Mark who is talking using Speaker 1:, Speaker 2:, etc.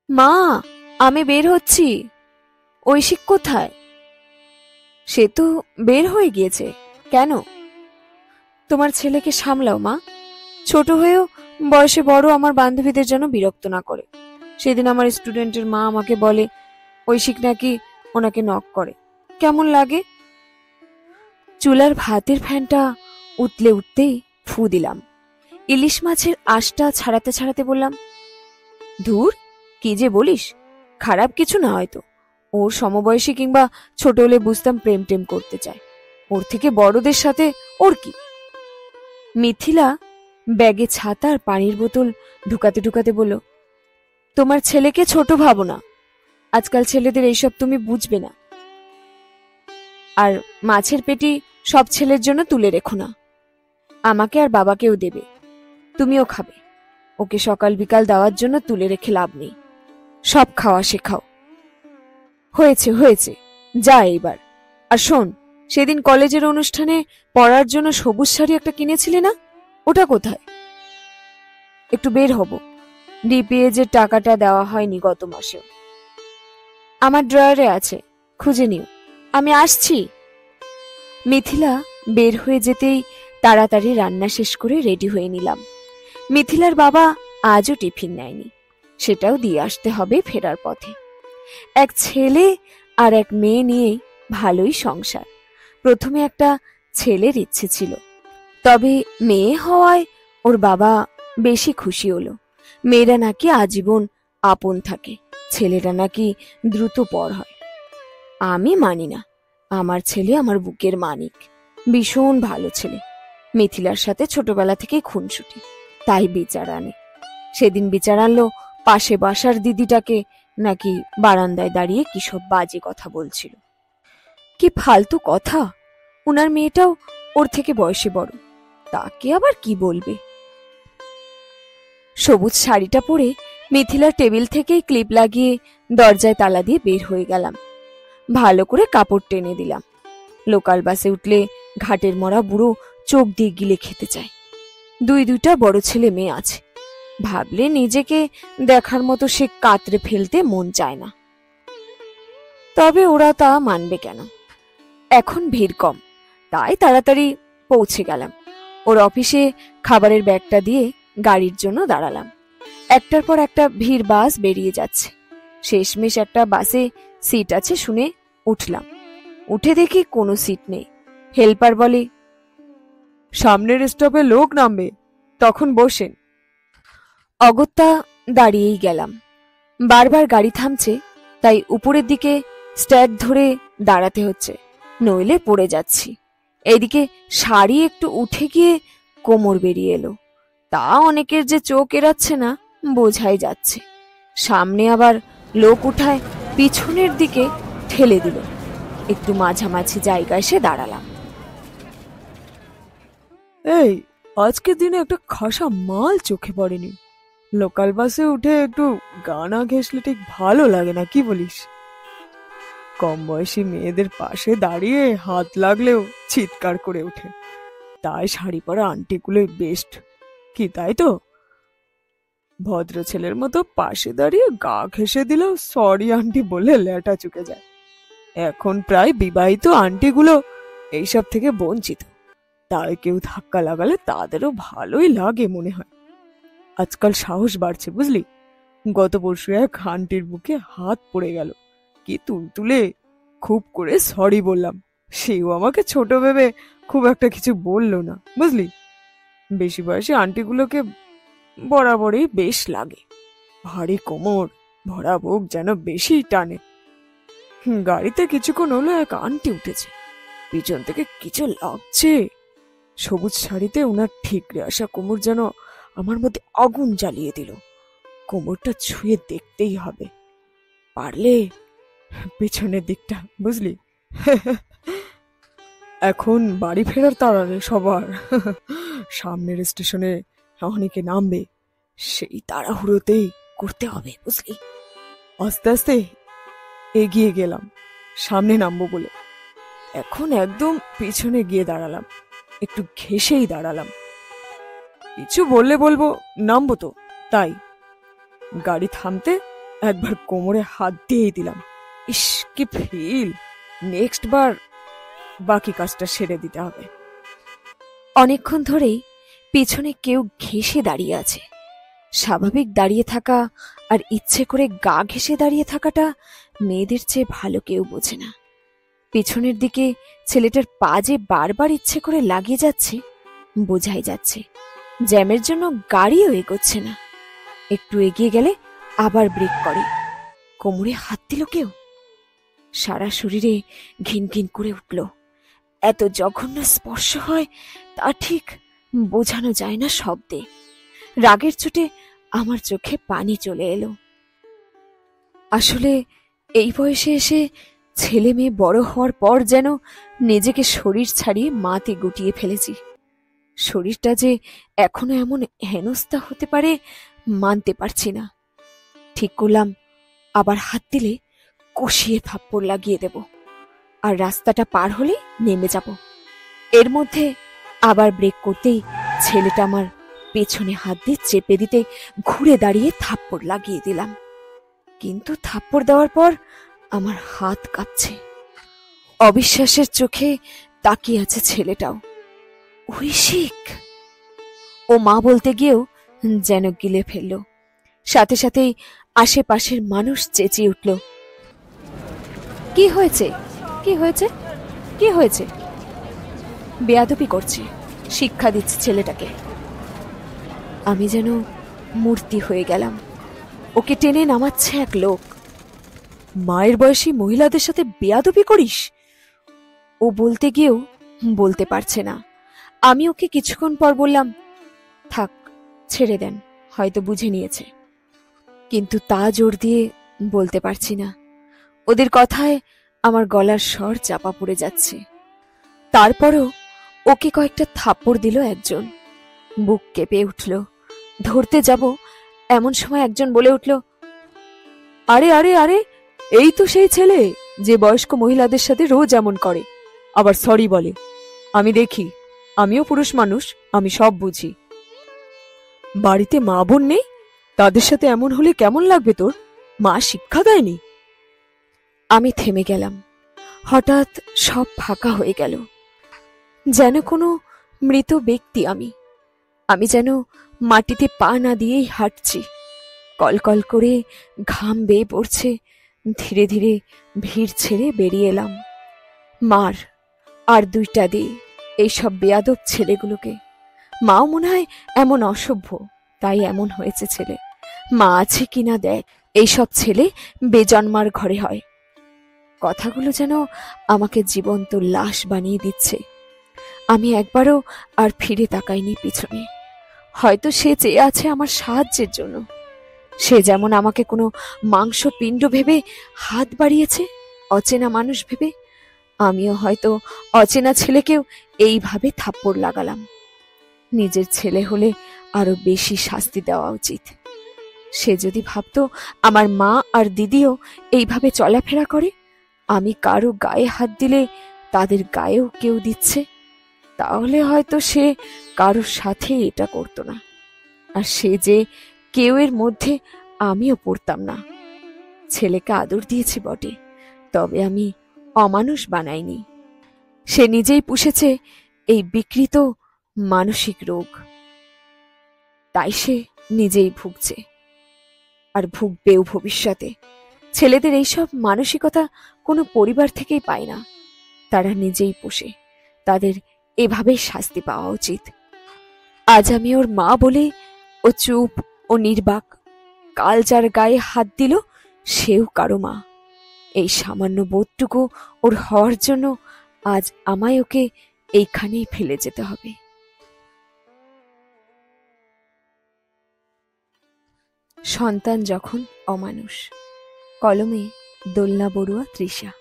Speaker 1: মা, আমি বের হচ্ছি। ঐশিক কোথায়? সে তো বের হয়ে গিয়েছে। কেন? তোমার ছেলেকে সামলাও মা। ছোট হয়েও বয়সে বড় আমার বান্ধবীদের যেন বিরক্ত না করে। সেদিন আমার স্টুডেন্টের মা আমাকে বলে ঐশিক নাকি ওনাকে নক করে। কেমন লাগে? চুলার ভাতের ফ্যানটা উতলে উঠতেই ফু দিলাম। ইলিশ মাছের আঁশটা ছাড়াতে ছাড়াতে বললাম, ধুর, কি যে বলিস। খারাপ কিছু না হয়তো। ওর সমবয়সী কিংবা ছোট হলে বুঝতাম প্রেম টেম করতে চায়। ওর থেকে বড়দের সাথে ওর কি? মিথিলা ব্যাগে ছাতা আর পানির বোতল ঢুকাতে ঢুকাতে বলল, তোমার ছেলেকে ছোট ভাবো না। আজকাল ছেলেদের এইসব তুমি বুঝবে না। আর মাছের পেটি সব ছেলের জন্য তুলে রেখো না। আমাকে আর বাবাকেও দেবে, তুমিও খাবে। ওকে সকাল বিকাল দেওয়ার জন্য তুলে রেখে লাভ নেই। সব খাওয়া শেখাও। হয়েছে হয়েছে, যা এইবার। আর শোন, সেদিন কলেজের অনুষ্ঠানে পরার জন্য সবুজ শাড়ি একটা কিনেছিলে না, ওটা কোথায়? একটু বের হব। ডিপিএজের টাকাটা দেওয়া হয়নি গত মাসেও। আমার ড্রয়ারে আছে, খুঁজে নিও। আমি আসছি। মিথিলা বের হয়ে যেতেই তাড়াতাড়ি রান্না শেষ করে রেডি হয়ে নিলাম। মিথিলার বাবা আজও টিফিন নেয়নি, সেটাও দিয়ে আসতে হবে ফেরার পথে। এক ছেলে আর এক মেয়ে নিয়ে ভালোই সংসার। প্রথমে একটা ছেলের ইচ্ছে ছিল, তবে মেয়ে হওয়ায় ওর বাবা বেশি খুশি হলো। মেয়েরা নাকি আজীবন আপন থাকে, ছেলেরা নাকি দ্রুত পর হয়। আমি মানি না। আমার ছেলে আমার বুকের মানিক, ভীষণ ভালো ছেলে। মিথিলার সাথে ছোটবেলা থেকেই খুনসুটি, তাই বিচার আনে। সেদিন বিচার আনলো পাশে বাসার দিদিটাকে নাকি বারান্দায় দাঁড়িয়ে কিসব বাজে কথা বলছিল। কি ফালতু কথা! উনার মেয়েটাও ওর থেকে বয়সে বড়, তাকে আবার কি বলবে। সবুজ শাড়িটা পরে মিথিলার টেবিল থেকেই ক্লিপ লাগিয়ে দরজায় তালা দিয়ে বের হয়ে গেলাম। ভালো করে কাপড় টেনে দিলাম। লোকাল বাসে উঠলে ঘাটের মরা বুড়ো চোখ দিয়ে গিলে খেতে চায়। দুইটা বড় ছেলে মেয়ে আছে, ভাবলে নিজেকে দেখার মতো সে কাতরে ফেলতে মন চায় না। তবে ওরা তা মানবে কেন? এখন ভিড় কম, তাই তাড়াতাড়ি পৌঁছে গেলাম। ওর অফিসে খাবারের ব্যাগটা দিয়ে গাড়ির জন্য দাঁড়ালাম। একটার পর একটা ভিড় বাস বেরিয়ে যাচ্ছে। শেষমেশ একটা বাসে সিট আছে শুনে উঠলাম। উঠে দেখি কোনো সিট নেই। হেল্পার বলে, সামনের স্টপে লোক নামবে, তখন বসেন। অগত্যা দাঁড়িয়েই গেলাম। বারবার গাড়ি থামছে, তাই উপরের দিকে স্ট্যাক ধরে দাঁড়াতে হচ্ছে, নইলে পড়ে যাচ্ছি। এইদিকে শাড়ি একটু উঠে গিয়ে কোমর বেরিয়ে এলো। তা অনেকের যে চোখ এড়াচ্ছে না বোঝাই যাচ্ছে। সামনে আবার লোক উঠায় পিছনের দিকে ঠেলে দিল। একটু মাঝামাঝি জায়গায় এসে দাঁড়ালাম।
Speaker 2: এই, আজকের দিনে একটা খাসা মাল চোখে পড়েনি। লোকাল বাসে উঠে একটু গানা ঘেঁষলে ঠিক ভালো লাগে না, কি বলিস? কম বয়সী মেয়েদের পাশে দাঁড়িয়ে হাত লাগলেও চিৎকার করে ওঠে। তাই শাড়ি পরা আন্টিগুলোই বেস্ট, কি তাই তো? ভদ্র ছেলের মতো পাশে দাঁড়িয়ে গা ঘেঁষে দিলেও সরি আন্টি বলে ল্যাটা চুকে যায়। এখন প্রায় বিবাহিত আন্টিগুলো এইসব থেকে বঞ্চিত, তাই কেউ ধাক্কা লাগালে তাদেরও ভালোই লাগে মনে হয়। আজকাল সাহস বাড়ছে বুঝলি। গত পরশু এক আন্টির বুকে হাত পড়ে গেল, কি তুলতুলে, খুব করে সরি বললাম। সেও আমাকে ছোট ভেবে খুব একটা কিছু বললো না, বুঝলি। বেশি বয়সী আন্টিগুলোকে বরাবরই বেশ লাগে। ভারী কোমর, ভরা বুক যেন বেশি টানে। গাড়িতে কিছুক্ষণ হলো এক আন্টি উঠেছে, পিছন থেকে কিছু লাগছে। সবুজ শাড়িতে ওনার ঠিকরে আসা কোমর যেন আমার মধ্যে আগুন জ্বালিয়ে দিল। কোমরটা ছুঁয়ে দেখতেই হবে, পারলে পেছনের দিকটা, বুঝলি। এখন বাড়ি ফেরার তাড়া রে সবার। সামনের স্টেশনে অনেকে নামবে, সেই তাড়াহুড়োতেই করতে হবে, বুঝলি। আস্তে আস্তে এগিয়ে গেলাম সামনে নামবো বলে। এখন একদম পিছনে গিয়ে দাঁড়ালাম, একটু ঘেঁষেই দাঁড়ালাম। কিছু বললে বলবো নামবো তো, তাই গাড়ি থামতে একবার কোমরে হাত দিয়েই দিলাম। ইস, কি ফিল! নেক্সট বার বাকি কাজটা সেরে দিতে হবে।
Speaker 1: অনেকক্ষণ ধরেই পেছনে কেউ ঘেঁষে দাঁড়িয়ে আছে। স্বাভাবিক দাঁড়িয়ে থাকা আর ইচ্ছে করে গা ঘেঁষে দাঁড়িয়ে থাকাটা মেয়েদের চেয়ে ভালো কেউ বোঝে না। পেছনের দিকে ছেলেটার পা যে বারবার ইচ্ছে করে লাগিয়ে যাচ্ছে বোঝাই যাচ্ছে। জ্যামের জন্য গাড়িও এগোচ্ছে না। একটু এগিয়ে গেলে আবার ব্রেক করে। কোমরে হাত দিল কেউ। সারা শরীরে ঘিন ঘিন করে উঠল। এত জঘন্য স্পর্শ হয় তা ঠিক বোঝানো যায় না শব্দে। রাগের চোটে আমার চোখে পানি চলে এলো। আসলে এই বয়সে এসে ছেলে মেয়ে বড় হওয়ার পর যেন নিজেকে শরীর ছাড়িয়ে মাতে গুটিয়ে ফেলেছি। শরীরটা যে এখনো এমন হেনস্থা হতে পারে মানতে পারছি না। ঠিক করলাম আবার হাত দিলে কষিয়ে থাপ্পড় লাগিয়ে দেব, আর রাস্তাটা পার হলে নেমে যাব। এর মধ্যে আবার ব্রেক করতেই ছেলেটা আমার পেছনে হাত দিয়ে চেপে দিতে ঘুরে দাঁড়িয়ে থাপ্পড় লাগিয়ে দিলাম। কিন্তু থাপ্পড় দেওয়ার পর আমার হাত কাঁপছে। অবিশ্বাসের চোখে তাকিয়ে আছে ছেলেটাও। ঐশিক! ও মা বলতে গিয়েও যেন গিলে ফেলল। সাথে সাথেই আশেপাশের মানুষ চেঁচিয়ে উঠল, কি হয়েছে? কি হয়েছে? কি হয়েছে? বেয়াদবি করছে, শিক্ষা দিচ্ছে ছেলেটাকে। আমি যেন মূর্তি হয়ে গেলাম। ওকে টেনে নামাচ্ছে এক লোক।
Speaker 2: মায়ের বয়সী মহিলাদের সাথে বেয়াদবি করিস?
Speaker 1: ও বলতে গিয়েও বলতে পারছে না। আমি ওকে কিছুক্ষণ পর বললাম, থাক, ছেড়ে দেন, হয়তো বুঝে নিয়েছে। কিন্তু তা জোর দিয়ে বলতে পারছি না। ওদের কথায় আমার গলার স্বর চাপা পড়ে যাচ্ছে। তারপরও ওকে কয়েকটা থাপ্পড় দিল একজন। বুক কেঁপে উঠল। ধরতে যাব এমন সময় একজন বলে উঠল,
Speaker 2: আরে আরে আরে, এই তো সেই ছেলে যে বয়স্ক মহিলাদের সাথে রোজ এমন করে, আবার সরি বলে। আমি দেখি, আমিও পুরুষ মানুষ, আমি সব বুঝি। বাড়িতে মা বোন নেই? তাদের সাথে এমন হলে কেমন লাগবে তোর? মা শিক্ষা দেয়নি?
Speaker 1: আমি থেমে গেলাম। হঠাৎ সব ফাঁকা হয়ে গেল। যেন কোনো মৃত ব্যক্তি আমি। আমি যেন মাটিতে পা না দিয়েই হাঁটছি। কলকল করে ঘাম বেয়ে পড়ছে। ধীরে ধীরে ভিড় ছেড়ে বেরিয়ে এলাম। মার আর দুইটা দিয়ে এইসব বেয়াদব ছেলেগুলোকে। মাও মনে হয় এমন অসভ্য, তাই এমন হয়েছে ছেলে। মা আছে কিনা দেখ, এইসব ছেলে বেজন্মার ঘরে হয়। কথাগুলো যেন আমাকে জীবন্ত লাশ বানিয়ে দিচ্ছে। আমি একবারও আর ফিরে তাকাইনি পিছনে। হয়তো সে চেয়ে আছে আমার সাহায্যের জন্য। সে যেমন আমাকে কোনো মাংস পিণ্ড ভেবে হাত বাড়িয়েছে, অচেনা মানুষ ভেবে, আমিও হয়তো অচেনা ছেলেকেও এইভাবে থাপ্পড় লাগালাম। নিজের ছেলে হলে আরো বেশি শাস্তি দেওয়া উচিত। সে যদি ভাবতো আমার মা আর দিদিও এইভাবে চলাফেরা করে, আমি কারো গায়ে হাত দিলে তাদের গায়েও কেউ দিচ্ছে, তাহলে হয়তো সে কারোর সাথে এটা করতো না। আর সে যে কেউ এর মধ্যে আমিও পড়তাম না। ছেলেকে আদর দিয়েছি বটে, তবে আমি অমানুষ বানাইনি। সে নিজেই পুষেছে এই বিকৃত মানসিক রোগ, তাই সে নিজেই ভুগছে আর ভুগবেও ভবিষ্যতে। ছেলেদের এইসব মানসিকতা কোনো পরিবার থেকেই পায় না। তারা নিজেই পোষে। তাদের এভাবেই শাস্তি পাওয়া উচিত। আজ আমি ওর মা বলে ও চুপ ও নির্বাক। কাল যার গায়ে হাত দিল সেও কারো মা। এই সামান্য বোধটুকু ওর হওয়ার জন্য আজ আমায় ওকে এইখানেই ফেলে যেতে হবে। সন্তান যখন অমানুষ। কলমে দোলনা বড়ুয়া, তৃষা।